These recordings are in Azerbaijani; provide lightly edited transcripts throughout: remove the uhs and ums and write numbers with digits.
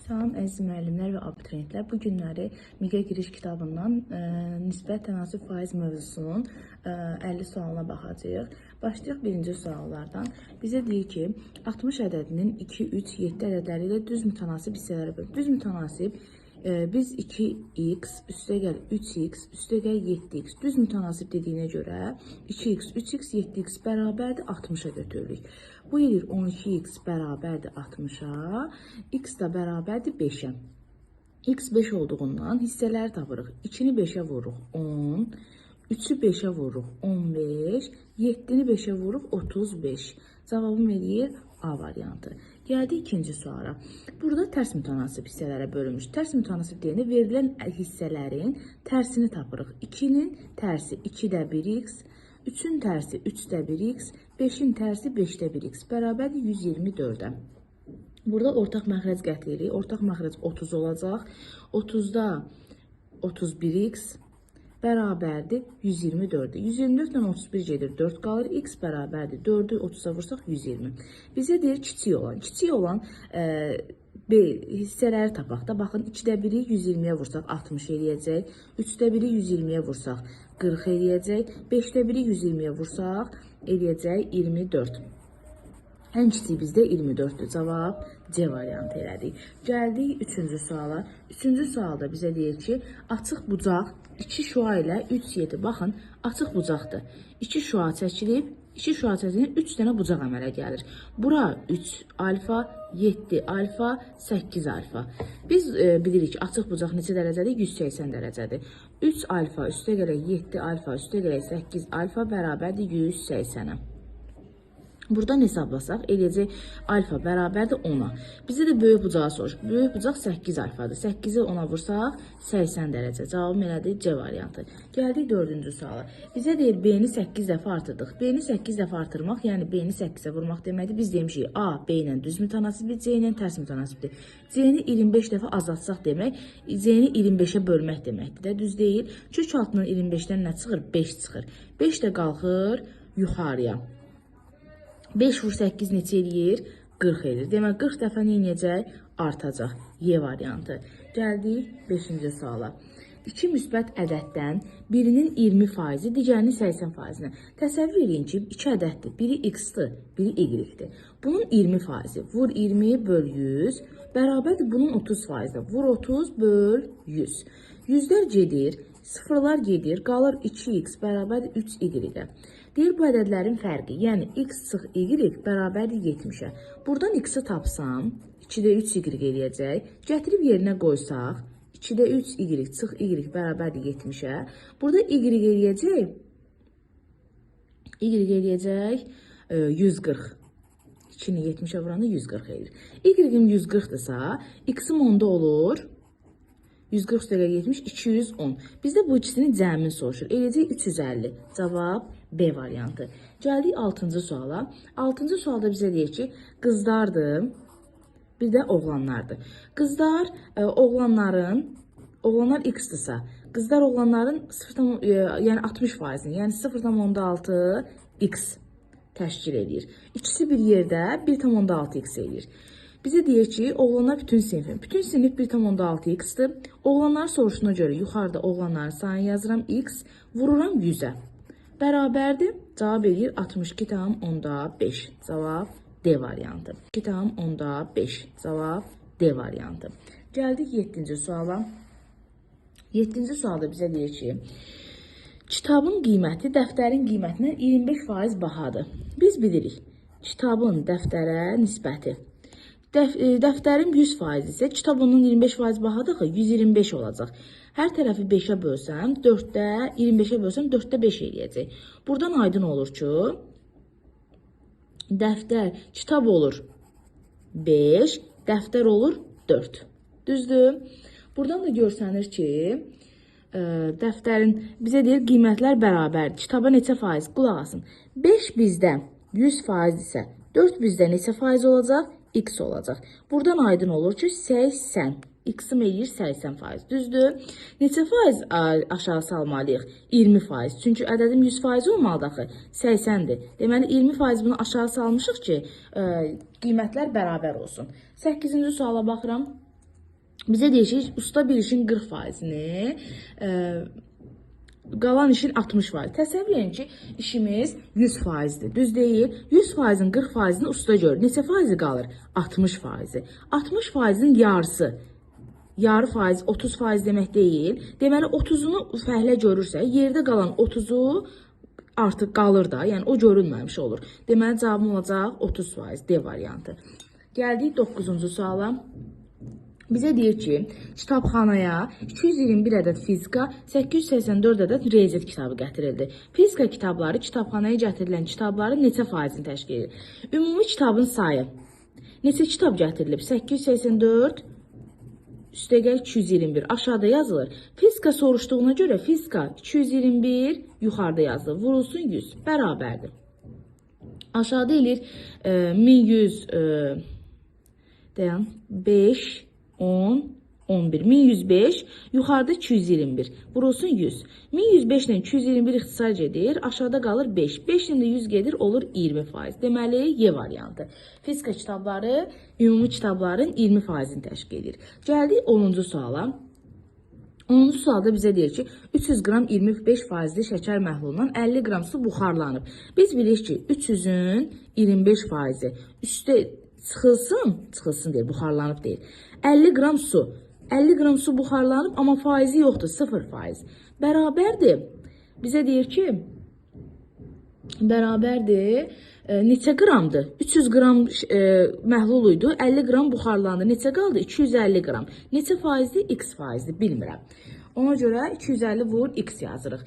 Salam əziz müəllimlər və abituriyentlər. Bu günləri MİQə giriş kitabından nisbət tənasüb faiz mövzusunun 50 sualına baxacağıq. Başlayaq birinci suallardan. Bizə deyir ki, 60 ədədinin 2, 3, 7 ədədləri ilə düz mütənasib hissələrə bölünür. Düz mütənasib biz 2x üstəgəl 3x üstəgəl 7x düz mütənasib dediyinə görə 2x, 3x, 7x bərabərdir 60-a götürürük. Bu edir 12x bərabərdir 60-a, x da bərabərdir 5-ə. X 5 olduğundan hissələri tapırıq. 2-ni 5-ə vururuq 10, 3-ü 5-ə vururuq 15, 7-ni 5-ə vururuq 35. Cavabım eləyir A variantı. Gəldik ikinci suala. Burada tərs mütənasib hissələrə bölünmüş. Tərs mütənasib deyəndə verilən hissələrin tərsini tapırıq. 2-nin tərsi 2-də 1x, 3-ün tərsi 3-də 1x, 5-in tərsi 5-də 1x bərabərdir 124-ə. Burada ortaq məxrəc qət edirik. Ortaq məxrəc 30 olacaq. 30-da 31x bərabərdir 124-dür. 124 ilə 31 gedir, 4 qalır. X bərabərdir 4-ü 30-a vursaq 120. Bizə deyir kiçik olan hissələri tapaq da. Baxın 2-də 1-i 120-yə vursaq 60 eləyəcək. 3-də 1-i 120-yə vursaq 40 eləyəcək. 5-də 1-i 120-yə vursaq eləyəcək 24. Ən kiçik bizdə 24-dür. Cavab C variantı elədik. Gəldik üçüncü suala. Üçüncü sualda bizə deyir ki, açıq bucaq 2 şua ilə 3, 7. Baxın, açıq bucaqdır. 2 şua çəkilib, 2 şua çəkilib 3 dənə bucaq əmələ gəlir. Bura 3 alfa, 7 alfa, 8 alfa. Biz bilirik ki, açıq bucaq neçə dərəcədir? 180 dərəcədir. 3 alfa üstə gələk 7 alfa üstə gələk 8 alfa bərabərdir 180-ə. Buradan hesablasaq, eləyəcək alfa bərabərdir 10-a. Bizə də böyük bucağı soruşur. Böyük bucaq 8 alfadır. 8-i 10-a vursaq 80 dərəcə. Cavabım elədir C variantı. Gəldik dördüncü suala. Bizə deyir B-ni 8 dəfə artırdıq. B-ni 8 dəfə artırmaq, yəni B-ni 8-ə vurmaq deməkdir. Biz demişik A, B ilə düz mütənasibdir, C ilə tərs mütənasibdir. C-ni 25 dəfə azaltsaq demək, C-ni 25-ə bölmək deməkdir də, düz deyil. Kök altından 25-dən nə çıxır? 5 çıxır. 5 də qalxır yuxarıya. 5 vur 8 neçə eləyir? 40 eləyir. Demək 40 dəfə eləyəcək? Artacaq. Y variantı. Gəldik 5-ci suala. 2 müsbət ədəddən birinin 20%, digərinin 80%-nə. Təsəvvür edin ki, 2 ədəddir. Biri x-dır, biri y-dir. Bunun 20%, vur 20 böl 100, bərabərdir bunun 30%-də. Vur 30 böl 100. Yüzlər gedir, sıfırlar gedir, qalır 2x bərabərdir 3y-də. Deyir bu ədədlərin fərqi, yəni x çıx y bərabərdir 70-ə. Buradan x-i tapsam, 2-də 3y eləyəcək. Gətirib yerinə qoysaq, 2-də 3y çıx y bərabərdir 70-ə. Burada y eləyəcək 140. 2-ni 70-ə vuranda 140 eləyir. Y-im 140-dırsa, x-im onda olur 140 üstəgəl 70, 210. Bizdə bu ikisinin cəmini soruşur. Eləcək 350. Cavab B variantı. Gəldik 6-cı suala. 6-cı sualda bizə deyir ki, qızlardır, bir də oğlanlardır. Qızlar, oğlanlar x-dırsa, qızlar oğlanların 60%-ni, yəni 0,6 x təşkil edir. İkisi bir yerdə 1,6 x edir. Bizə deyir ki, oğlanlar bütün sinifin. Bütün sinif 1,6 x-dır. Oğlanları soruşuna görə yuxarıda oğlanların sayını yazıram x, vururam 100-ə. Bərabərdir. Cavab edir 62,5. Cavab D variantı. 2,5. Cavab D variantı. Gəldik 7-ci suala. 7-ci sualda bizə deyir ki, kitabın qiyməti dəftərin qiymətindən 25% bahadır. Biz bilirik, kitabın dəftərə nisbəti. Dəftərim 100% isə kitab onun 25% bahadır, 125 olacaq. Hər tərəfi 5-ə bölsəm, 4-də 25-ə bölsəm 4-də 5 eləyəcək. Buradan aydın olur ki, kitab olur 5, dəftər olur 4. Düzdür? Buradan da görsənir ki, dəftərin bizə deyir qiymətlər bərabərdir. Kitaba neçə faiz? Qulaq asın. 5 bizdə 100% isə 4 bizdə neçə faiz olacaq? X olacaq. Buradan aydın olur ki, 80. X-im eləyir 80%. Düzdür? Neçə faiz aşağı salmalıyıq? 20%. Çünki ədədim 100% olmalıdır axı. 80-dir. Deməli 20% bunu aşağı salmışıq ki, qiymətlər bərabər olsun. 8-ci suala baxıram. Bizə deyir ki, usta bir işin 40%-ni, qalan işin 60%. Təsəvvür edin ki, işimiz 100%-dir. Düz deyil. 100%-in 40%-ni usta görür. Neçə faizi qalır? 60%. 60%-in yarısı. Yarı faiz 30% demək deyil. Deməli 30-unu fəhlə görürsə, yerdə qalan 30-u artıq qalır da, yəni o görünməmiş olur. Deməli cavabım olacaq 30%, D variantı. Gəldik 9-cu suala. Bizə deyir ki, kitabxanaya 221 ədəd fizika, 884 ədəd riyaziyyat kitabı gətirildi. Fizika kitabları kitabxanaya gətirilən kitabların neçə faizini təşkil edir? Ümumi kitabın sayı. Neçə kitab gətirilib? 884 üstəgəl 221 aşağıda yazılır. Fizika soruşduğuna görə fizika 221 yuxarıda yazılır. Vurulsun 100 bərabərdir. Aşağıda eləyir 1100 5 10 11 1105 yuxarıda 221 vurulsun 100. 1105 ilə 221 ixtisar edir. Aşağıda qalır 5. 5 ilə 100 gedir olur 20%. Deməli Y variantı. Fizika kitabları ümumi kitabların 20%-ni təşkil edir. Gəldik 10-cu suala. 10-cu sualda bizə deyir ki, 300 qram 25%li şəkər məhlulundan 50 qram su buxarlanıb. Biz bilirik ki, 300-ün 25%i üstə çıxılsın deyir, buxarlanıb deyil. 50 qram su. 50 qram su buxarlanıb, amma faizi yoxdur, 0%. Bərabərdir. Bizə deyir ki, bərabərdir. Neçə qramdır? 300 qram məhlul idi, 50 qram buxarlandı. Neçə qaldı? 250 qram. Neçə faizdir? X faizdir, bilmirəm. Ona görə 250 vur X yazırıq.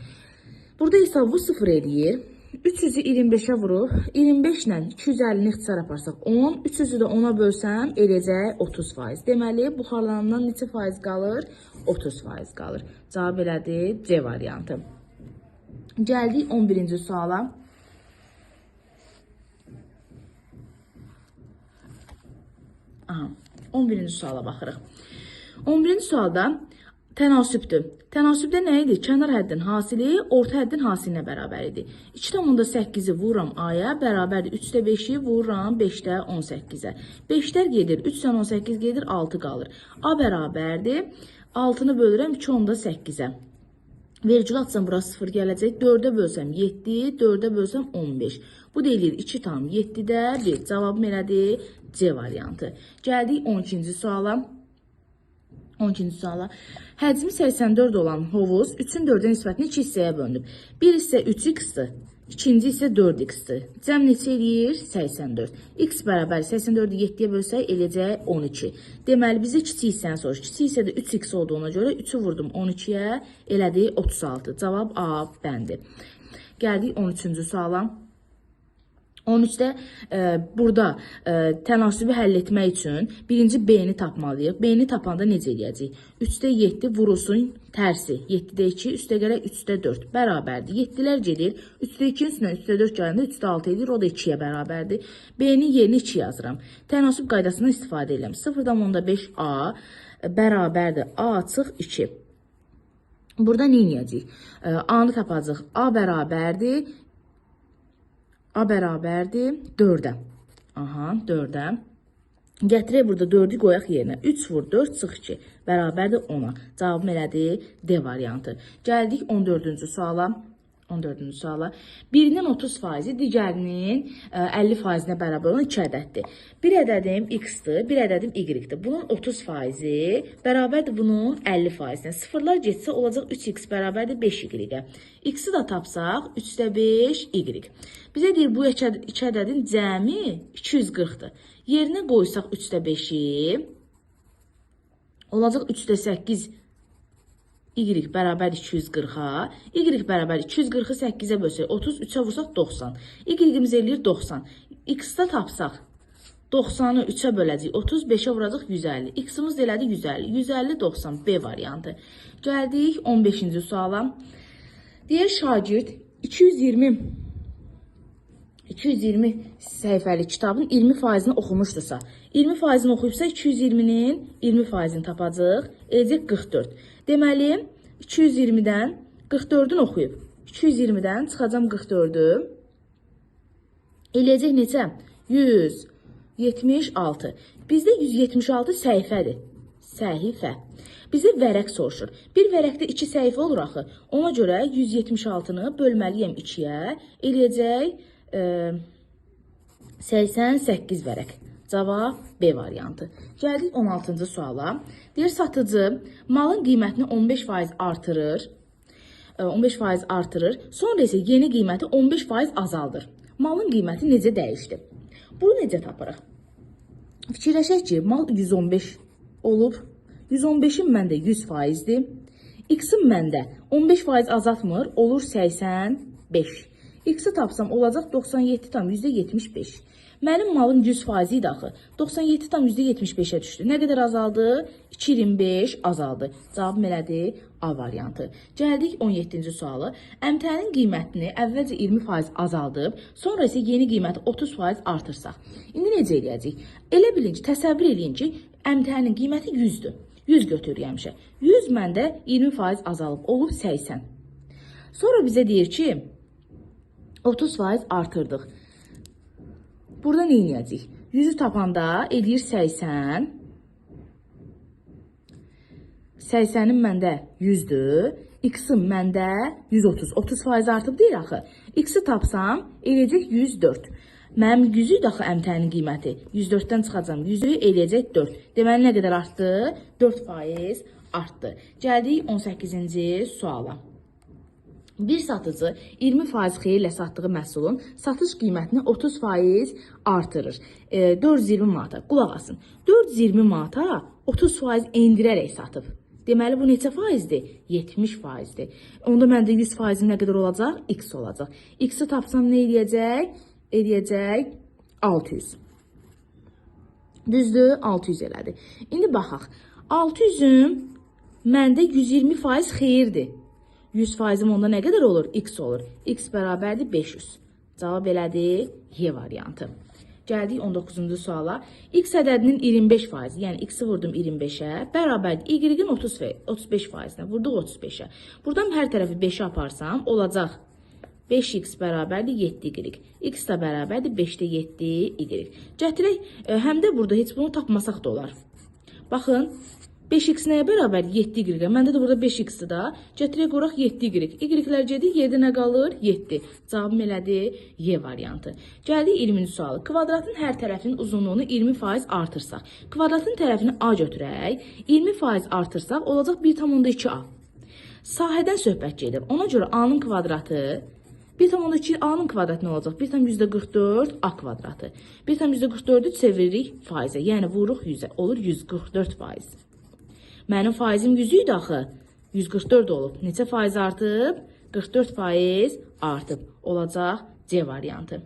Burada hesab bu 0 eləyir. 300-ü 25-ə vurub, 25 ilə 250-ni ixtisar aparsaq 10, 300-ü də 10-a bölsəm eləcək 30%. Deməli, buxarlanandan neçə faiz qalır? 30% qalır. Cavab elədir C variantı. Gəldik 11-ci suala. Aha, 11-ci suala baxırıq. 11-ci sualda tənasübdür. Tənasübdə nə idi? Kənar həddin hasili orta həddin hasilinə bərabər idi. 2,8-i vururam A-ya, bərabərdir. 3-də 5-i vururam 5-də 18-ə. 5-lər gedir, 3-dən 18 gedir, 6 qalır. A bərabərdir. 6-nı bölürəm 2,8-ə. Vergül atsam bura 0 gələcək. 4-ə bölsəm 7, 4-ə bölsəm 15. Bu deyilir 2,7-də 1. Cavabım elədir C variantı. Gəldik 12-ci suala. 12-ci suala. Həcmi 84 olan hovuz 3-ün 4-ə nisbətini 2 hissəyə bölünüb. Bir hissə 3x-dir, ikinci hissə 4x-dir. Cəm neçə eləyir? 84. X bərabər 84-ü 7-yə bölsək eləcək 12. Deməli, bizə kiçik hissəni soruş. Kiçik hissədə 3x olduğuna görə 3-ü vurdum 12-yə, elədi 36. Cavab A bəndi. Gəldik 13-cü suala. 13-də burada tənasübü həll etmək üçün birinci B-ni tapmalıyıq. B-ni tapanda necə eləyəcəyik? 3-də 7 vurulsun tərsi. 7-də 2, üstə gələ 3-də 4 bərabərdir. 7-lər gedir. 3-də 2-nin üstünə 3-də 4 gələndə 3-də 6 edir. O da 2-yə bərabərdir. B-nin yerini 2 yazıram. Tənasüb qaydasından istifadə edirəm. 0,5A bərabərdir. A açıq 2. Burada nə edəcəyik? A-nı tapacaq. A bərabərdir. A bərabərdir 4-ə. Aha, 4-ə. Gətirək burada 4-ü qoyaq yerinə. 3 vur 4 çıx 2. Bərabərdir 10-a. Cavabım elədir D variantı. Gəldik 14-cü suala. 14-cü suala. Birinin 30%, digərinin 50%-nə bərabər olan 2 ədəddir. Bir ədədim X-dir, bir ədədim Y-dir. Bunun 30% bərabərdir bunun 50%-nə. Sıfırlar getsə olacaq 3X bərabərdir 5Y-ə. X-i də tapsaq 3-də 5 Y. Bizə deyir bu iki ədədin cəmi 240-dır. Yerinə qoysaq 3-də 5-i olacaq 3-də 8 Y bərabər 240-a. Y bərabər 240-ı 8-ə bölsək 30, 3-ə vursaq 90. Y-imiz eləyir 90. X-də tapsaq 90-ı 3-ə böləcək 30, 5-ə vuracaq 150. X-imiz elədi 150. 150, 90 B variantı. Gəldik 15-ci suala. Deyir şagird 220 səhifəli kitabın 20%-ni oxumuşdursa, 20%-ni oxuyubsa 220-nin 20%-ni tapacaq, eləcək 44. Deməli, 220-dən 44-ün oxuyub. 220-dən çıxacam 44-ü. Eləyəcək neçə? 176. Bizdə 176 səhifədir. səhifə. Bizi vərəq soruşur. Bir vərəqdə 2 səhifə olur axı. Ona görə 176-nı bölməliyəm 2-yə. Eləyəcək 88 vərəq. Cavab B variantı. Gəldik 16-cı suala. Deyir, satıcı malın qiymətini 15% artırır. 15% artırır. Sonra isə yeni qiyməti 15% azaldır. Malın qiyməti necə dəyişdi? Bunu necə tapırıq? Fikirləşək ki, mal 115 olub. 115-in məndə 100%-dir. X-in məndə 15% azaltmır, olur 85. X-i tapsam olacaq 97 tam %75. Mənim malım 100% idi axı. 97 tam %75-ə düşdü. Nə qədər azaldı? 2,25 azaldı. Cavab elədir A variantı. Gəldik 17-ci sualı. Əmtənin qiymətini əvvəlcə 20% azaldıb, sonra isə yeni qiyməti 30% artırsaq. İndi necə eləyəcəyik? Elə bilin ki, təsəvvür eləyin ki, əmtənin qiyməti 100-dür. 100 götürür həmişə. 100 məndə 20% azalıb, olub 80. Sonra bizə deyir ki, 30% artırdıq. Burada nə edəcəyik? 100-ü tapanda eləyir 80. 80-in məndə 100-dür. X-in məndə 130. 30% artıb deyir axı. X-i tapsam eləyəcək 104. Mənim 100-ü də axı əmtənin qiyməti. 104-dən çıxacam. 100-ü eləyəcək 4. Deməli nə qədər artdı? 4% artdı. Gəldik 18-ci suala. Bir satıcı 20% xeyirlə satdığı məhsulun satış qiymətini 30% artırır. 420 manata. Qulaq asın. 420 manata 30% endirərək satıb. Deməli bu neçə faizdir? 70%dir. Onda məndə 100%-in nə qədər olacaq? X olacaq. X-i tapsam nə eləyəcək? Eləyəcək 600. Düzdür? 600 elədi. İndi baxaq. 600-ün məndə 120% xeyirdir. 100%im onda nə qədər olur? X olur. X bərabərdir 500. Cavab elədir Y variantı. Gəldik 19-cu suala. X ədədinin 25%, yəni X-i vurdum 25-ə, bərabərdir Y-in 35%-nə, vurduq 35-ə. Buradan hər tərəfi 5-ə aparsam, olacaq 5x bərabərdir 7y. X da bərabərdir 5-də 7y. Gətirək, həm də burada heç bunu tapmasaq da olar. Baxın. 5x nəyə bərabər? 7y. Məndə də burada 5x-dir da. Gətirək qoraq 7y. Y-lər gedir, yerdə nə qalır? 7. Cavabım elədir Y variantı. Gəldik 20-ci sualı. Kvadratın hər tərəfinin uzunluğunu 20% artırsaq. Kvadratın tərəfini A götürək. 20% artırsaq olacaq 1,2A. Sahədən söhbət gedir. Ona görə A-nın kvadratı 1,2 A-nın kvadratı nə olacaq? 1,44 A kvadratı. 1,44-ü çeviririk faizə. Yəni vururuq 100-ə. Olur 144%. Mənim faizim 100 idi axı. 144 olub. Neçə faiz artıb? 44% artıb. Olacaq C variantı.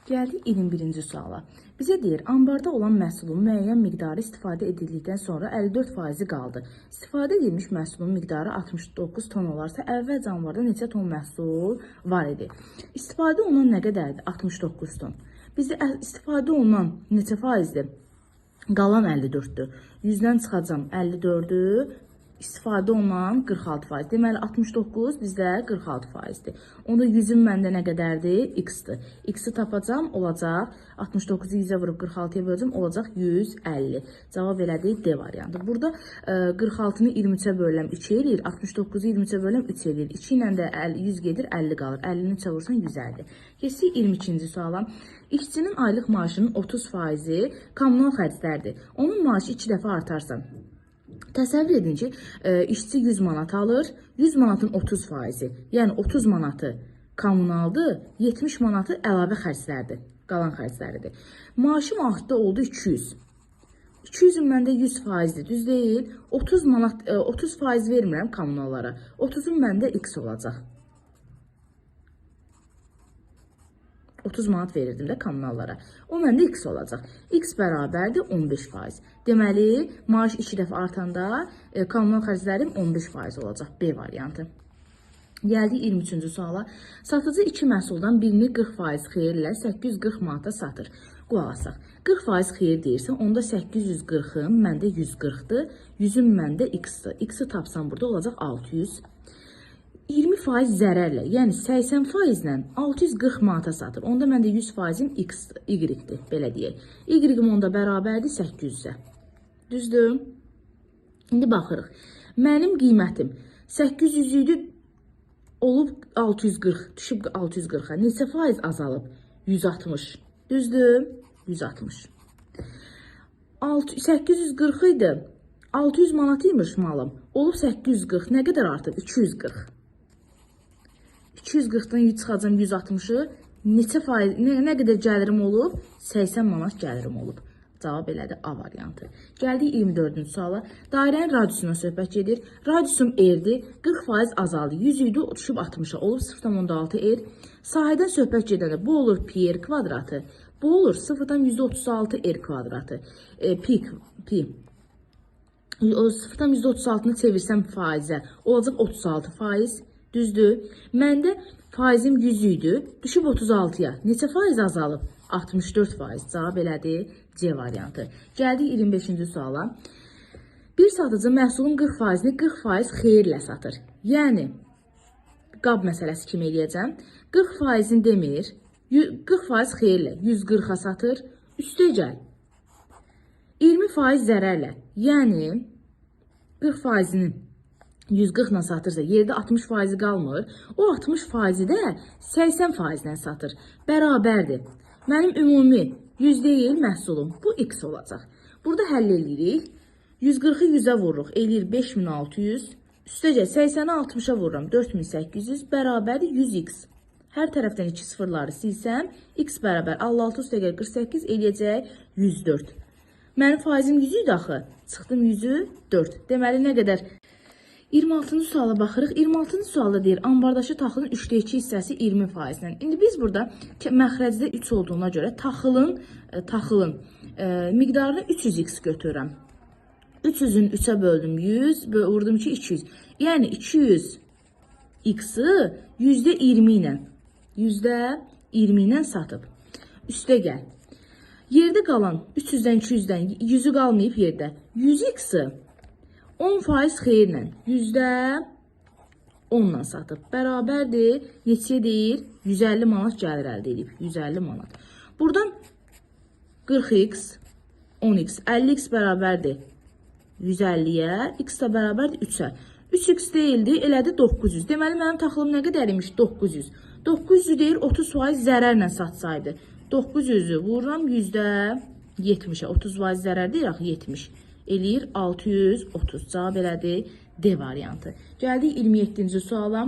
Gəldik 21-ci suala. Bizə deyir, ambarda olan məhsulun müəyyən miqdarı istifadə edildikdən sonra 54% qaldı. İstifadə edilmiş məhsulun miqdarı 69 ton olarsa, əvvəlcə ambarda neçə ton məhsul var idi? İstifadə olunan nə qədərdir? 69 ton. Bizdə istifadə olunan neçə faizdir? Qalan 54-dür. 100-dən çıxacam 54-ü, istifadə olunan 46%. Deməli 69 bizdə 46%dir. Onda 100-ün məndə nə qədərdir? X-dir. X-i tapacam, olacaq 69-u 100-ə vurub 46-ya böləcəm, olacaq 150. Cavab elədik D variantı. Burada 46-nı 23-ə bölürəm 2 eləyir, 69-u 23-ə bölürəm 3 eləyir. 2 ilə də 100 gedir, 50 qalır. 50-ni 3-ə vursan 150. Keçdik 22-ci suala. İşçinin aylıq maaşının 30%-i kommunal xərclərdir. Onun maaşı 2 dəfə artarsa, təsəvvür edin ki, işçi 100 manat alır, 100 manatın 30%-i, yəni 30 manatı kommunaldır, 70 manatı əlavə xərclərdir, qalan xərcləridir. Maaşım artdı, oldu 200. 200-ün məndə 100%-dir, düz deyil, 30% vermirəm kommunallara, 30-un məndə X olacaq. 30 manat verirdim də kommunallara. O məndə X olacaq. X bərabərdir 15%. Deməli, maaş 2 dəfə artanda kommunal xərclərim 15% olacaq. B variantı. Gəldik 23-cü suala. Satıcı 2 məhsuldan birini 40% xeyirlə 840 manata satır. Qulaq asaq. 40% xeyir deyirsə, onda 840-ın məndə 140-dır. 100-ün məndə X-dir. X-i tapsam burada olacaq 600. 20% zərərlə, yəni 80% ilə 640 manata satır. Onda məndə 100%-im Y-dir, belə deyək. Y-im onda bərabərdir 800-ə. Düzdür? İndi baxırıq. Mənim qiymətim 800 idi, olub 640, düşüb 640-a. Neçə faiz azalıb? 160. Düzdür? 160. 840 idi. 600 manat imiş malım. Olub 840. Nə qədər artıb? 240. 240-dan çıxacam 160-ı. Neçə faiz, nə qədər gəlirim olub? 80 manat gəlirim olub. Cavab elədi A variantı. Gəldik 24-cü suala. Dairənin radiusuna söhbət gedir. Radiusum R-dir. 40% azaldı. 100 idi, düşüb 60-a. Olub 0,6 R. Sahədən söhbət gedəndə bu olur pi R kvadratı. Bu olur 0-dan %36 R kvadratı. Pi. O 0-dan %36-nı çevirsəm faizə. Olacaq 36 faiz. Düzdür. Məndə faizim 100 idi. Düşüb 36-ya. Neçə faiz azalıb? 64 faiz. Cavab elədi C variantı. Gəldik 25-ci suala. Bir satıcı məhsulun 40%-ni 40% xeyirlə satır. Yəni, qab məsələsi kimi eləyəcəm. 40%-ni demir, 40% xeyirlə, 140-a satır. Üstəgəl 20% zərərlə. Yəni, 40%-ni 140 ilə satırsa, yerdə 60% qalmır. O 60%-i də 80%-dən satır. Bərabərdir. Mənim ümumi 100 deyil məhsulum. Bu x olacaq. Burada həll edirik. 140-ı 100-ə vururuq. Eləyir 5600. Üstəcə 80-i 60-a vururam. 4800 bərabərdir 100x. Hər tərəfdən 2 sıfırları silsəm, x bərabər 56 üstəgəl 48 eləyəcək 104. Mənim faizim 100 idi axı. Çıxdım 100'ü 4. Deməli nə qədər? 26-cı suala baxırıq. 26-cı sualda deyir, ambardakı taxılın 3'də 2 hissəsi 20%-lə. İndi biz burada məxrəcdə 3 olduğuna görə taxılın miqdarını 300x götürürəm. 300-ün 3'ə böldüm 100, vurdum ki 200. Yəni 200x-ı %20 ilə satıb. Üstə gəl. Yerdə qalan 300-dən 200-dən 100'ü qalmayıb yerdə. 100x-ı 10% xeyirlə, %10-la satıb. Bərabərdir, neçəyə deyir? 150 manat gəlir əldə edib. 150 manat. Buradan 40x, 10x, 50x bərabərdir 150-yə, x də bərabərdir 3-ə. 3x deyildi, elədi 900. Deməli, mənim taxılım nə qədər imiş? 900. 900 deyir, 30% zərərlə satsaydı. 900'ü vururam %70'ə. 30% zərər deyir, axı 70. Eləyir 630. Cavab elədi D variantı. Gəldik 27-ci suala.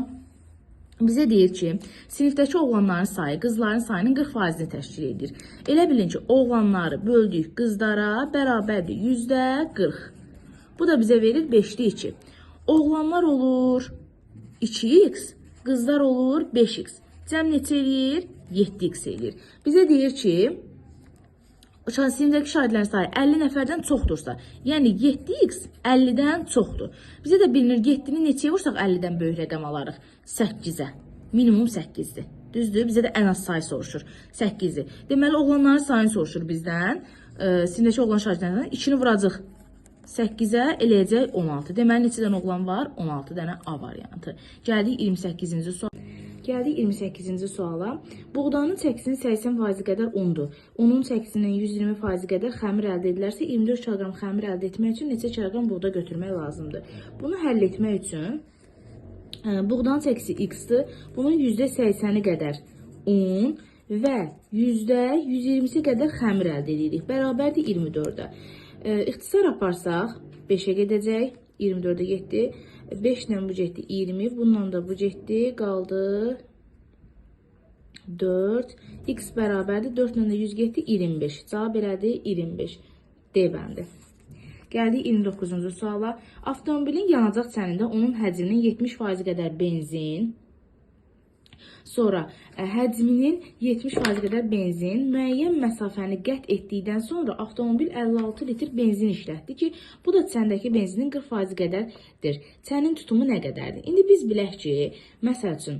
Bizə deyir ki, sinifdəki oğlanların sayı qızların sayının 40%-ni təşkil edir. Elə bilin ki, oğlanları böldük qızlara bərabərdir %40. Bu da bizə verir 5'də 2. Oğlanlar olur 2x, qızlar olur 5x. Cəm neçə eləyir? 7x eləyir. Bizə deyir ki, sinifdəki şagirdlərin sayı 50 nəfərdən çoxdursa, yəni 7x 50-dən çoxdur. Bizə də bilinir 7-ni neçəyə vursaq 50-dən böyük rəqəm alarıq? 8-ə. Minimum 8-dir. Düzdür? Bizə də ən az sayı soruşur. 8-dir. Deməli, oğlanların sayını soruşur bizdən. Sinifdəki oğlan şagirdlərindən 2-ni vuracaq 8-ə, eləyəcək 16. Deməli, neçə dənə oğlan var? 16 dənə A variantı. Gəldik 28-ci sual. Gəldik 28-ci suala. Buğdanın çəkisinin 80% qədər undur. Unun çəkisinin 120% qədər xəmir əldə edilərsə, 24 kg xəmir əldə etmək üçün neçə kiloqram buğda götürmək lazımdır? Bunu həll etmək üçün buğdanın çəkisi x-dir. Bunun %80-i qədər un və %120-si qədər xəmir əldə edirik. Bərabərdir 24-ə. İxtisar aparsaq 5'ə gedəcək. 24'ə getdi. 5 ilə bu getdi 20. Bununla da bu getdi. Qaldı 4. X bərabərdir. 4 ilə də 100 getdi. 25. Cavab elədi 25. D bəndi. Gəldik 29-cu suala. Avtomobilin yanacaq çənində onun həcminin 70% qədər benzin, sonra həcminin 70% qədər benzin müəyyən məsafəni qət etdikdən sonra avtomobil 56 litr benzin işlətdi ki, bu da çəndəki benzinin 40% qədərdir. Çənin tutumu nə qədərdir? İndi biz bilək ki, məsəl üçün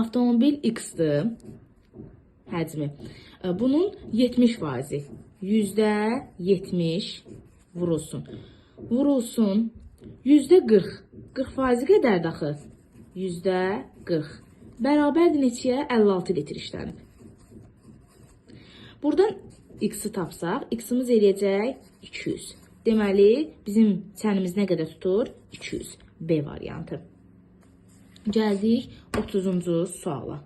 avtomobil X-dir həcmi. Bunun 70%, %70 vurulsun. Vurulsun %40. 40% qədərdir axı? %40. Bərabərdir neçəyə? 56 litr işlənib. Buradan x-i tapsaq, x-imiz eləyəcək 200. Deməli, bizim çənimiz nə qədər tutur? 200. B variantı. Gəldik 30-cu suala.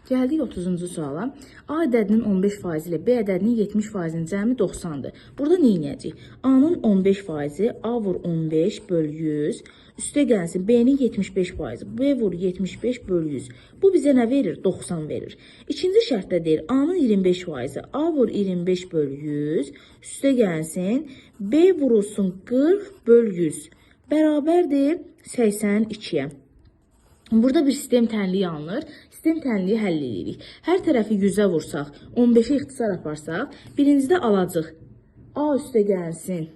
Gəldik 30-cu suala. A ədədinin 15% ilə B ədədinin 70%-nin cəmi 90-dır. Burada nə edəcəyik? A-nın 15%, A vur 15 böl 100, üstə gəlsin B-nin 75%, B vur 75 böl 100. Bu bizə nə verir? 90 verir. İkinci şərtdə deyir, A-nın 25%, A vur 25 böl 100, üstə gəlsin B vurulsun 40 böl 100. Bərabərdir 82-yə. Burada bir sistem tənliyi alınır. Sistem tənliyi həll edirik. Hər tərəfi 100-ə vursaq, 15-ə ixtisar aparsaq, birincidə alacaq. A üstə gəlsin.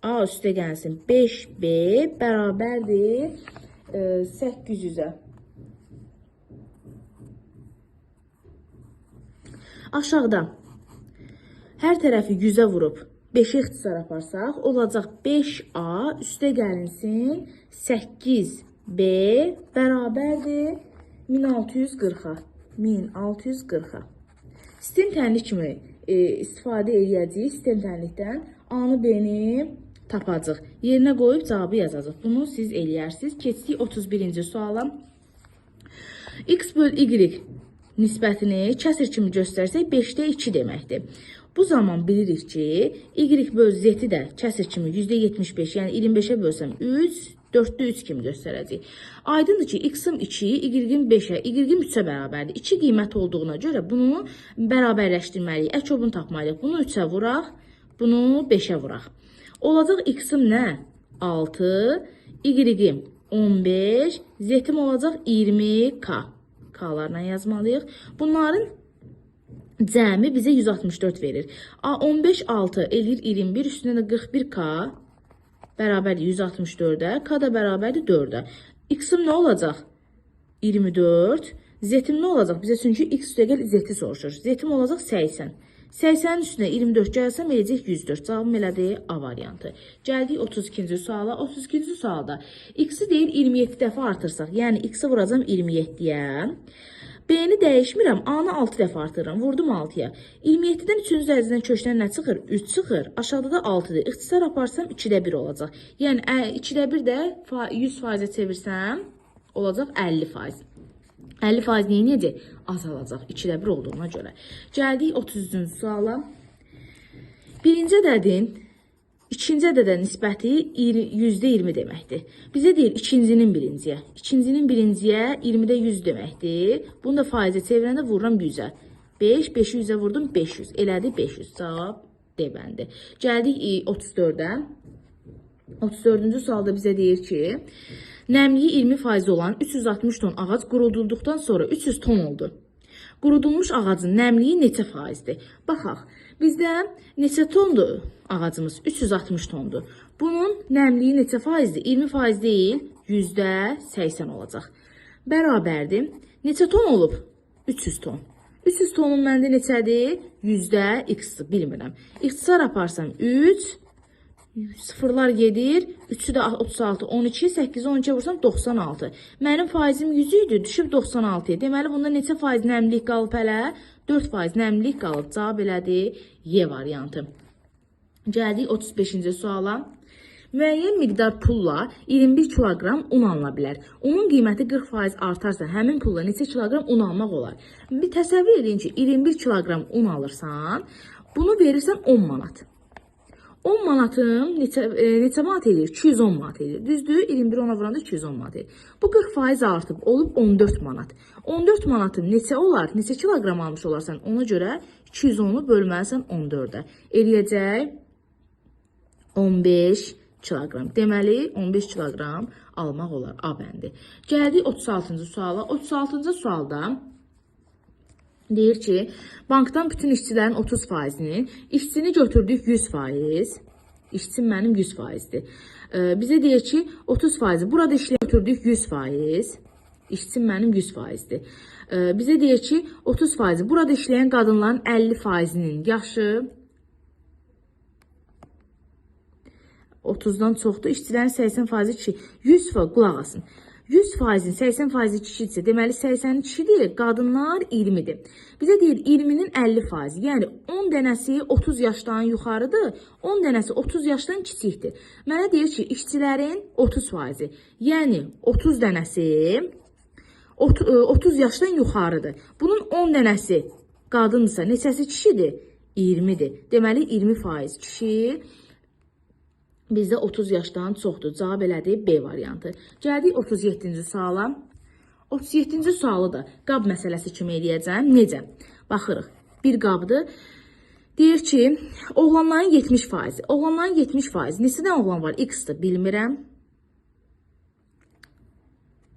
A üstə gəlsin 5B bərabərdir 800-ə. Aşağıda hər tərəfi 100-ə vurub 5-ə ixtisar aparsaq, olacaq 5A üstə gəlinsin 8B bərabərdir 1640-a. 1640-a. Sistem tənlik kimi istifadə edəcəyik. Sistem tənlikdən A-nı B-ni tapacaq. Yerinə qoyub cavabı yazacaq. Bunu siz eləyərsiniz. Keçdik 31-ci suala. X böl Y nisbətini kəsr kimi göstərsək 5-də 2 deməkdir. Bu zaman bilirik ki, Y böl Z-i də kəsr kimi %75, yəni 25-ə bölsəm 3, 4-də 3 kimi göstərəcək. Aydındır ki, x-im 2, y-im 5-ə, y-im 3-ə bərabərdir. 2 qiymət olduğuna görə bunu bərabərləşdirməliyik. Əkobunu tapmalıyıq. Bunu 3-ə vuraq, bunu 5-ə vuraq. Olacaq x-im nə? 6, y-im 15, z-im olacaq 20k. K-larla yazmalıyıq. Bunların cəmi bizə 164 verir. A 15, 6 eləyir 21, üstünə də 41k bərabərdir 164-ə, k da bərabərdir 4-ə. X-im nə olacaq? 24. Z-im nə olacaq? Bizə çünki x üstə gəl z-i soruşur. Z-im olacaq 80. 80-nin üstünə 24 gəlsəm eləyəcək 104. Cavabım elədir A variantı. Gəldik 32-ci suala. 32-ci sualda x-i deyir 27 dəfə artırsaq, yəni x-i vuracam 27-yə. B-ni dəyişmirəm, A-nı 6 dəfə artırıram. Vurdum 6-ya. 27-dən 3-cü dərəcədən köçdən nə çıxır? 3 çıxır. Aşağıda da 6-dır. İxtisar aparsam 2-də 1 olacaq. Yəni 2-də 1 də 100%-ə çevirsəm olacaq 50%. 50% neyəcək? Azalacaq. 2-də 1 olduğuna görə. Gəldik 33-cü suala. Birinci ədədin İkinci ədədə nisbəti %20 deməkdir. Bizə deyir ikincinin birinciyə. İkincinin birinciyə 20-də 100 deməkdir. Bunu da faizə çevirəndə vururam 100-ə. 5, 5'i 100'ə vurdum 500. Elədi 500. Cavab D bəndi. Gəldik 34-ə. 34-cü sualda bizə deyir ki, nəmliyi 20% olan 360 ton ağac qurudulduqdan sonra 300 ton oldu. Qurudulmuş ağacın nəmliyi neçə faizdir? Baxaq, bizdə neçə tondur ağacımız? 360 tondur. Bunun nəmliyi neçə faizdir? 20% deyil, %80 olacaq. Bərabərdir. Neçə ton olub? 300 ton. 300 tonun məndə neçədir? %x-dir, bilmirəm. İxtisar aparsam 3, sıfırlar gedir, 3'ü də 36, 12, 8, 12 vursam 96. Mənim faizim 100 idi, düşüb 96-ya. Deməli, bunda neçə faiz nəmlilik qalıb hələ? 4% nəmlilik qalıb. Cavab elədi Y variantı. Gəldik 35-ci suala. Müəyyən miqdar pulla 21 kiloqram un alına bilər. Unun qiyməti 40% artarsa, həmin pulla neçə kiloqram un almaq olar? Bir təsəvvür edin ki, 21 kiloqram un alırsan, bunu verirsən 10 manat. 10 manatım neçə manat edir? 210 manat edir. Düzdür? 21 ona vuranda 210 manat edir. Bu 40% artıb, olub 14 manat. 14 manatım neçə olar? Neçə kiloqram almış olarsan? Ona görə 210'u bölməlisən 14'ə. Eləyəcək 15 kiloqram. Deməli, 15 kiloqram almaq olar. A bəndi. Gəldik 36-cı suala. 36-cı sualda deyir ki, bankdan bütün işçilərin 30%-ni, işçini götürdük 100%, işçim mənim 100%-dir. Bizə deyir ki, 30%, burada işçini götürdük 100%, işçim mənim 100%-dir. Bizə deyir ki, 30%, burada işləyən qadınların 50%-nin yaşı 30'dan çoxdur, işçilərin 80%-i ki, 100%, qulaq asın. 100%-in 80%-i kişidirsə, deməli 80-i kişidir, qadınlar 20-dir. Bizə deyir 20-nin 50%, yəni 10 dənəsi 30 yaşdan yuxarıdır, 10 dənəsi 30 yaşdan kiçikdir. Mənə deyir ki, işçilərin 30%, yəni 30 dənəsi 30 yaşdan yuxarıdır. Bunun 10 dənəsi qadındırsa, neçəsi kişidir? 20-dir. Deməli 20% kişi, bizdə 30 yaşdan çoxdur. Cavab elədik B variantı. Gəldik 37-ci suala. 37-ci sualı da qab məsələsi kimi eləyəcəm. Necə? Baxırıq. Bir qabdır. Deyir ki, oğlanların 70%. Oğlanların 70%. Neçədən oğlan var? X-dır, bilmirəm.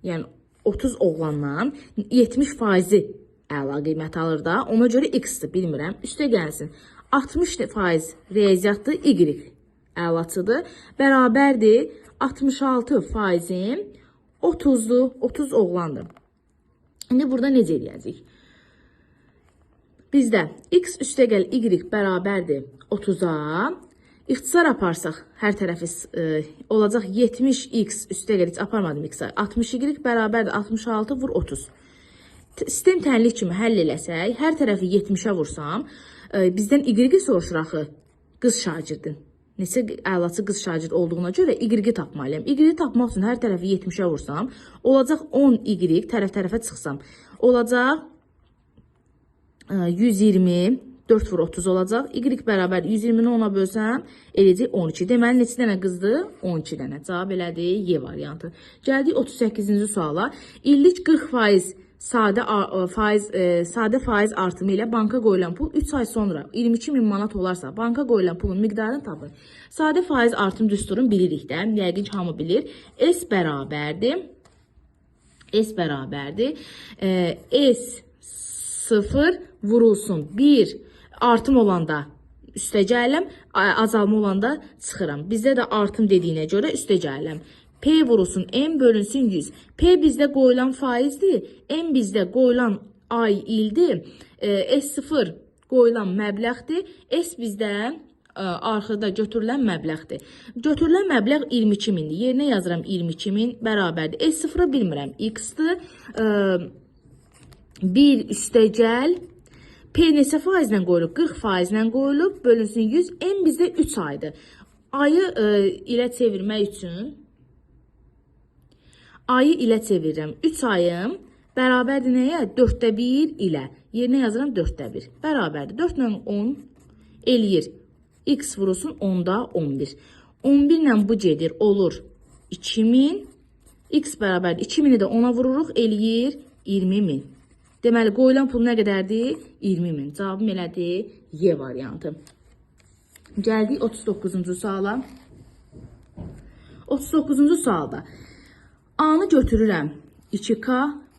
Yəni 30 oğlandan 70%-i əla qiymət alır da. Ona görə X-dır, bilmirəm. Üstə gəlsin. 60% riyaziyyatdır, Y əlaçıdır. Bərabərdir 66%-in 30'dur, 30 oğlandır. İndi burada necə eləyəcəyik? Bizdə X üstə gəl Y bərabərdir 30'a. İxtisar aparsaq, hər tərəfi olacaq 70X üstə gəl, heç aparmadım X-a. 60Y bərabərdir 66 vur 30. Sistem tənlik kimi həll eləsək, hər tərəfi 70'ə vursam, bizdən Y soruşur axı, qız şagirdin. Neçə əlaçı qız şagird olduğuna görə Y tapmalıyam. Y tapmaq üçün hər tərəfi 70'ə vursam, olacaq 10Y, tərəf-tərəfə çıxsam, olacaq 120, 4 vur 30 olacaq. Y bərabər 120'ni 10'a bölsəm, eləcək 12. Deməli, neçə dənə qızdır? 12 dənə. Cavab elədi Y variantı. Gəldik 38-ci suala. İllik 40% sadə faiz artımı ilə banka qoyulan pul 3 ay sonra 22.000 manat olarsa, banka qoyulan pulun miqdarını tapın. Sadə faiz artım düsturunu bilirik də, yəqin ki, hamı bilir. S bərabərdir. S0 vurulsun 1 artım olanda üstə gələm, azalma olanda çıxıram. Bizdə də artım dediyinə görə üstə gələm. P vurulsun M bölünsün 100. P bizdə qoyulan faizdir. M bizdə qoyulan ay ildir. S0 qoyulan məbləğdir. S bizdə arxada götürülən məbləğdir. Götürülən məbləğ 22.000-dir. Yerinə yazıram 22.000 bərabərdir. S0'ı bilmirəm. X-dır. 1 üstə gəl. P neçə faizlə qoyulub? 40% qoyulub. Bölünsün 100. M bizdə 3 aydır. Ayı ilə çevirmək üçün ayı ilə çevirirəm. 3 ayım bərabərdir nəyə? 4/1 ilə. Yerinə yazıram 4/1. Bərabərdir. 4 ilə 10 eləyir. X vurulsun 10'da 11. 11 ilə bu gedir. Olur 2000. X bərabərdir. 2000'i də 10'a vururuq. Eləyir 20.000. Deməli, qoyulan pul nə qədərdir? 20.000. Cavabım elədi Y variantı. Gəldik 39-cu suala. 39-cu sualda A-nı götürürəm 2K,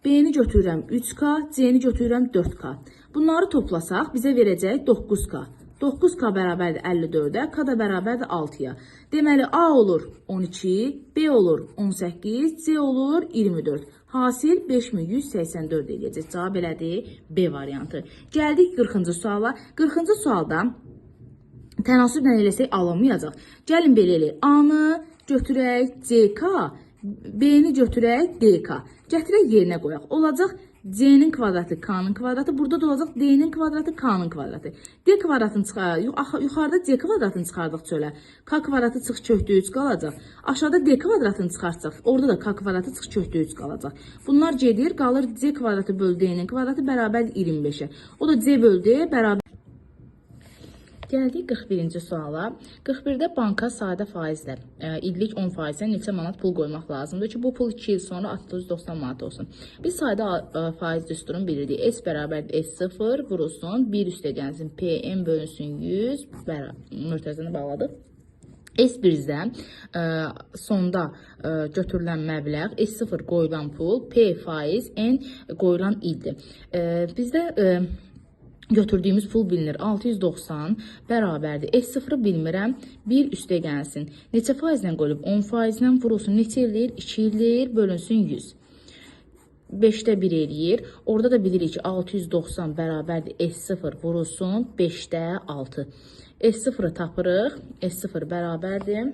B-ni götürürəm 3K, C-ni götürürəm 4K. Bunları toplasaq bizə verəcək 9K. 9K bərabərdir 54'ə, K da bərabərdir 6'ya. Deməli A olur 12, B olur 18, C olur 24. Hasil 5184 eləyəcək. Cavab elədi B variantı. Gəldik 40-cı suala. 40-cı sualda tənasüblə eləsək alınmayacaq. Gəlin belə eləyək. A-nı götürək CK, B-ni götürək DK. Gətirək yerinə qoyaq. Olacaq C-nin kvadratı K-nın kvadratı. Burada da olacaq D-nin kvadratı K-nın kvadratı. D kvadratını çıxardıq. Yuxarıda C kvadratını çıxardıq çölə. K kvadratı çıx kökdə 3 qalacaq. Aşağıda D kvadratını çıxartsaq, orada da K kvadratı çıx kökdə 3 qalacaq. Bunlar gedir, qalır C kvadratı böl D-nin kvadratı bərabərdir 25'ə. O da C böl D bərabər. Gəldik 41-ci suala. 41-də banka sadə faizlə illik 10%-dən neçə manat pul qoymaq lazımdır ki, bu pul 2 il sonra 690 manat olsun. Biz sadə faiz düsturunu bilirdik. S bərabərdir S0 vurulsun 1 üstə gəlsin PM bölünsün 100 mürtəzəni bağladıq. S bizdə sonda götürülən məbləğ, S0 qoyulan pul, P faiz, N qoyulan ildir. Bizdə götürdüyümüz pul bilinir 690 bərabərdir. S0'ı bilmirəm 1 üstə gəlsin. Neçə faizlə qoyulub? 10%-lə vurulsun. Neçə eləyir? 2 eləyir bölünsün 100. 5'də 1 eləyir. Orada da bilirik ki 690 bərabərdir. S0 vurulsun 5'də 6. S0'ı tapırıq. S0 bərabərdir.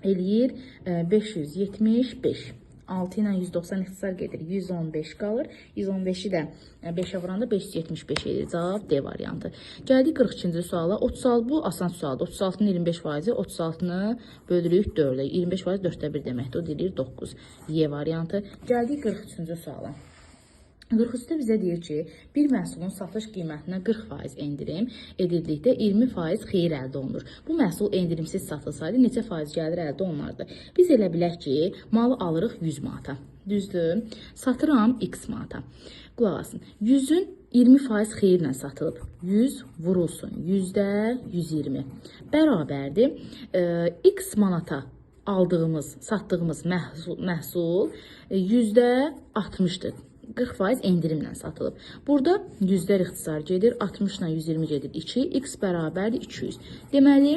Eləyir 575. 6 ilə 190 ixtisar gedir. 115 qalır. 115-i də 5-ə vuranda 575 edir. Cavab D variantı. Gəldik 42-ci suala. 36 bu asan sualdır. 36-nın 25%, 36-nı bölürük 4-ə. 25% 4-də 1 deməkdir. O deyir 9. Y variantı. Gəldik 43-cü suala. 43-də bizə deyir ki, bir məhsulun satış qiymətinə 40% endirim edildikdə 20% xeyir əldə olunur. Bu məhsul endirimsiz satılsaydı neçə faiz gəlir əldə olunardı? Biz elə bilək ki, malı alırıq 100 manata. Düzdür? Satıram X manata. Qulaq asın. 100-ün 20% xeyirlə satılıb. 100 vurulsun. %120. Bərabərdir. X manata aldığımız, satdığımız məhsul %60'dır. 40% endirimlə satılıb. Burada yüzlər ixtisar gedir. 60 ilə 120 gedir 2. X bərabərdir 200. Deməli,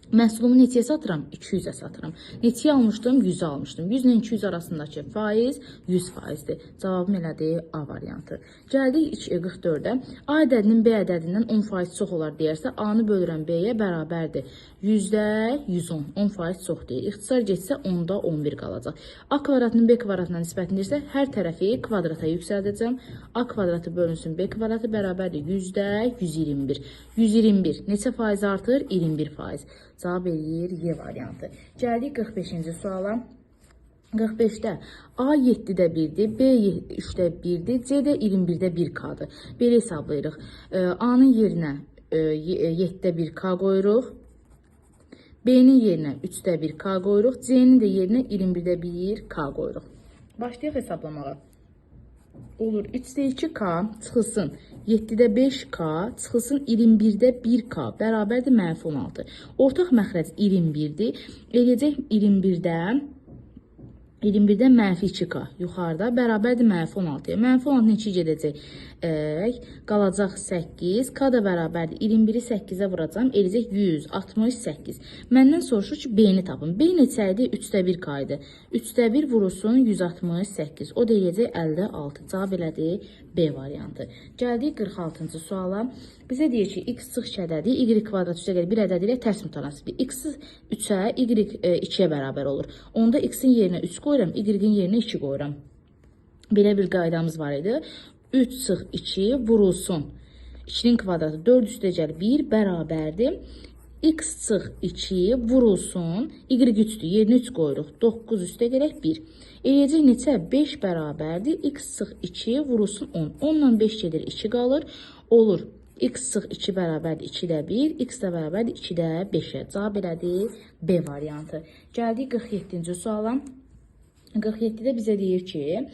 məhsulumu neçəyə satıram? 200-ə satıram. Neçəyə almışdım? 100-ə almışdım. 100 ilə 200 arasındakı faiz 100%dir. Cavabım elədir A variantı. Gəldik 44-ə. A ədədinin B ədədindən 10% çox olar deyərsə, A-nı bölürəm B-yə bərabərdir. %110. 10% çox deyir. İxtisar getsə 10-da 11 qalacaq. A kvadratının B kvadratına nisbətini isə hər tərəfi kvadrata yüksəldəcəm. A kvadratı bölünsün B kvadratı bərabərdir. %121. 121. Neçə faiz artır? 21%. Cavab eləyir Y variantı. Gəldik 45-ci suala. 45-də A 7-də 1-dir, B 3-də 1-dir, C də 21-də 1K-dır. Belə hesablayırıq. A-nın yerinə 7-də 1K qoyuruq. B-nin yerinə 3-də 1K qoyuruq. C-nin də yerinə 21-də 1K qoyuruq. Başlayaq hesablamağa. Olur 3-də 2K çıxılsın 7-də 5K çıxılsın 21-də 1K bərabərdir -16. Ortaq məxrəc 21-dir. Eləyəcək 21-də -2K yuxarıda bərabərdir -16-ya. -16-nın 2 gedəcək. Qalacaq 8. K da bərabərdir. 21-i 8-ə vuracam. Eləyəcək 168. Məndən soruşur ki, B-ni tapın. B neçə idi? 3-də 1K idi. 3-də 1 vurulsun 168. O da eləyəcək 56. Cavab elədi B variantı. Gəldik 46-cı suala. Bizə deyir ki, x sıx ədədi y kvadrat üstə gəlir bir ədədi ilə tərs mütənasibdir. X 3-ə, y 2-yə bərabər olur. Onda x-in yerinə 3 qoyuram, y-in yerinə 2 qoyuram. Belə bir qaydamız var idi. 3 sıx 2 vurulsun. 2-nin kvadratı 4 üstə gəlir 1 bərabərdir. X sıx 2 vurulsun. Y 3-dür, yerinə 3 qoyuruq. 9 üstə gələk 1. Eləyəcək neçə? 5 bərabərdir. X sıx 2 vurulsun 10. 10 ilə 5 gedir 2 qalır. Olur. X sıx 2 bərabərdir 2-də 1, x də bərabərdir 2-də 5-ə. Cavab elədir B variantı. Gəldik 47-ci suala. 47-də bizə deyir ki,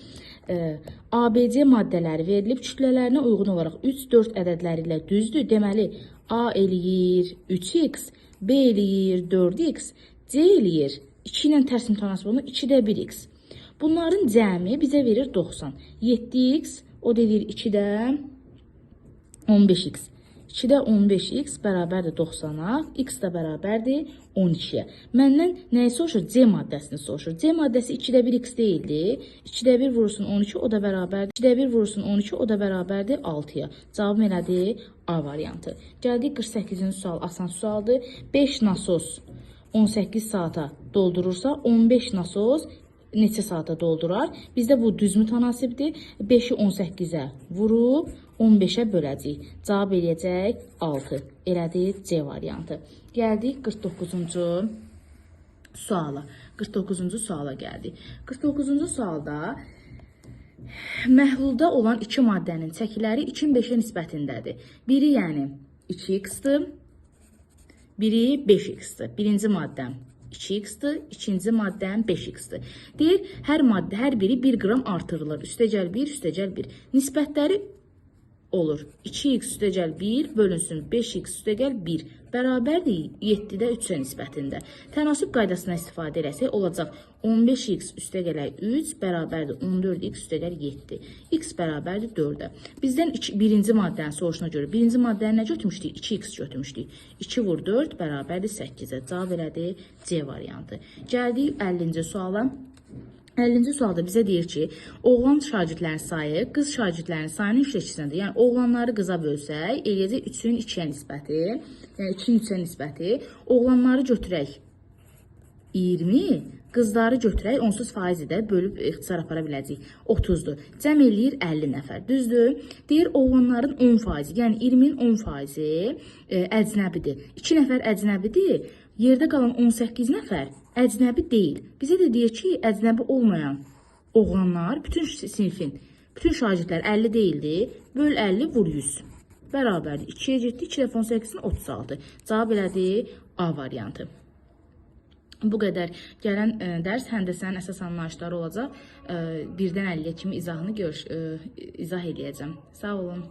ABC maddələri verilib kütlələrinə uyğun olaraq 3-4 ədədləri ilə düzdür. Deməli, A eləyir 3x, B eləyir 4x, C eləyir 2 ilə tərs mütənasib olan 2-də 1x. Bunların cəmi bizə verir 90. 7x, o deyir 2-də 15x. 2-də 15x bərabərdir 90-a, x də bərabərdir 12-yə. Məndən nəyi soruşur? C maddəsini soruşur. C maddəsi 2-də 1x deyildi. 2-də 1 vurursun 12, o da bərabərdir. 2-də 1 vurursun 12, o da bərabərdir 6-ya. Cavabım elədir A variantı. Gəldik 48-ci sual, asan sualdır. 5 nasos 18 saata doldurursa, 15 nasos neçə saata doldurar? Bizdə bu düz mütənasibdir. 5-i 18-ə vurub 15-ə böləcəyik. Cavab eləyəcək 6. Elədir C variantı. Gəldik 49-cu suala. 49-cu suala gəldik. 49-cu sualda məhlulda olan 2 maddənin çəkiləri 2-in 5-ə nisbətindədir. Biri yəni 2x-dır, biri 5x-dır. Birinci maddəm 2x-dir, ikinci maddəm 5x-dir. Deyir, hər biri 1 qram artırılır. Üstəgəl 1, üstəgəl 1. Nisbətləri olur. 2x üstəgəl 1 bölünsün 5x üstəgəl 1 bərabərdir 7-də 3-ə nisbətində. Tənasüb qaydasından istifadə eləsək olacaq 15x üstəgəl 3 bərabərdir 14x üstəgəl 7. X bərabərdir 4-ə. Bizdən birinci maddənin soruşuna görə birinci maddəni nə götürmüşdük? 2x götürmüşdük. 2 vur 4 bərabərdir 8-ə. Cavab elədi C variantı. Gəldik 50-ci suala. 50-ci sualda bizə deyir ki, oğlan şagirdlərin sayı qız şagirdlərin sayının 3-2-səndir. Yəni, oğlanları qıza bölsək, eləyəcək 3-ün 2-yə nisbəti, yəni 2-nin 3-ə nisbəti. Oğlanları götürək 20, Qızları götürək, onsuz faizi də bölüb ixtisar apara biləcəyik. 30-dur. Cəm eləyir 50 nəfər. Düzdür? Deyir oğlanların 10%, yəni 20-nin 10%-i əcnəbidir. 2 nəfər əcnəbidir. Yerdə qalan 18 nəfər əcnəbi deyil. Bizə də deyir ki, əcnəbi olmayan oğlanlar, bütün sinifin, bütün şagirdlər 50 deyildi. Böl 50 vur 100. Bərabərdir. 2-yə getdi. 2 dəfə 18-in 36. Cavab elədir A variantı. Bu qədər. Gələn dərs həndəsənin əsas anlayışları olacaq. 1-dən 50-yə kimi izahını izah eləyəcəm. Sağ olun.